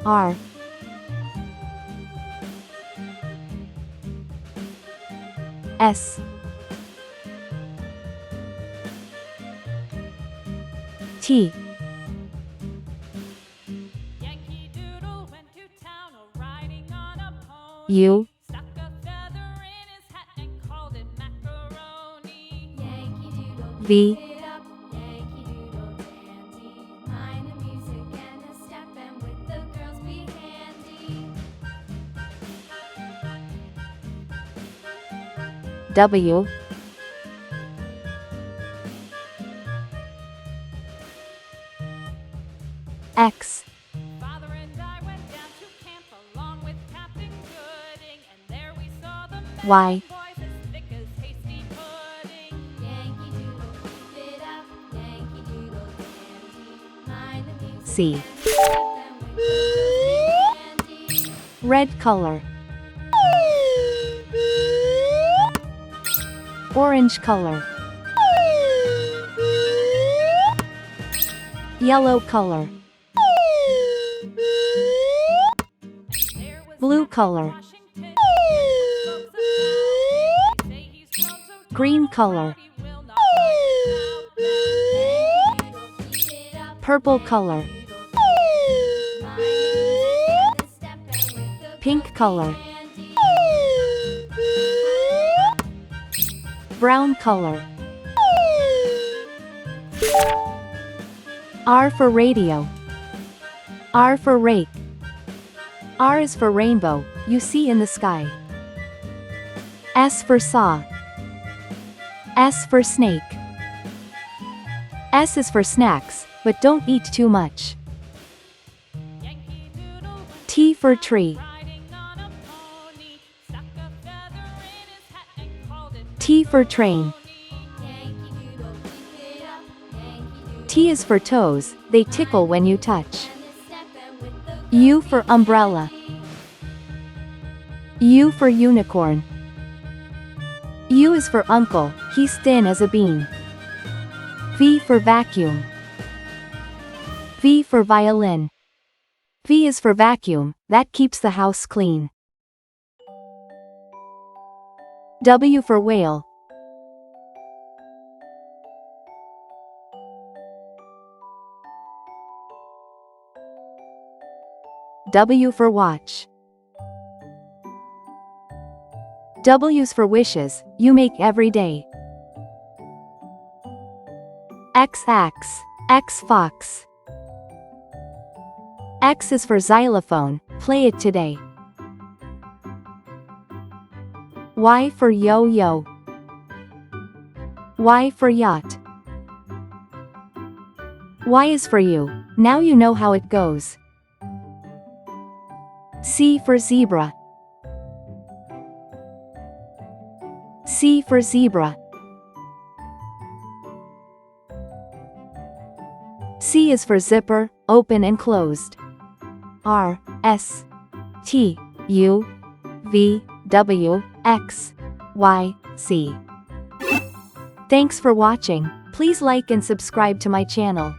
R S T U V W X Y C. Red color. Orange color. Yellow color. Blue color. Green color. Purple color. Pink color. Brown color. R for radio. R for rake. R is for rainbow, you see in the sky. S for saw. S for snake. S is for snacks, but don't eat too much. T for tree. T for train. T is for toes, they tickle when you touch. U for umbrella. U for unicorn. U is for uncle, he's thin as a bean. V for vacuum. V for violin. V is for vacuum, that keeps the house clean. W for whale. W for watch. W's for wishes, you make every day. X fox. X is for xylophone, play it today. Y for yo-yo. Y for yacht. Y is for you, now you know how it goes. C for zebra. C for zebra. C is for zipper, open and closed. R S T U V W X Y Z. Thanks for watching. Please like and subscribe to my channel.